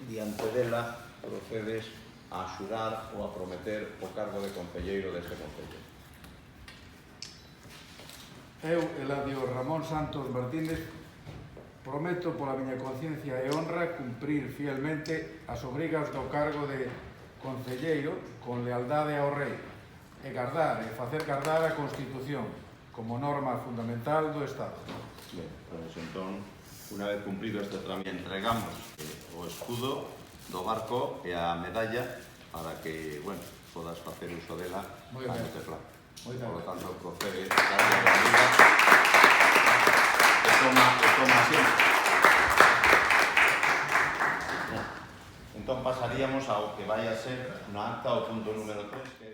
diante dela procedes a xurar ou a prometer o cargo de concelleiro deste concello. Eu, Eladio Ramón Santos Martínez, prometo pola miña conciencia e honra cumprir fielmente as obrigas do cargo de concelleiro con lealdade ao rei e gardar e facer gardar a Constitución como norma fundamental do Estado. Ben, pois entón, unha vez cumprido este trámite, entregamos o escudo do barco e a medalla para que, bueno, podas facer uso dela cando te placa. Por lo tanto, procede darle a la vida e toma siempre. Entón pasaríamos ao que vai a ser na acta o punto número 3, que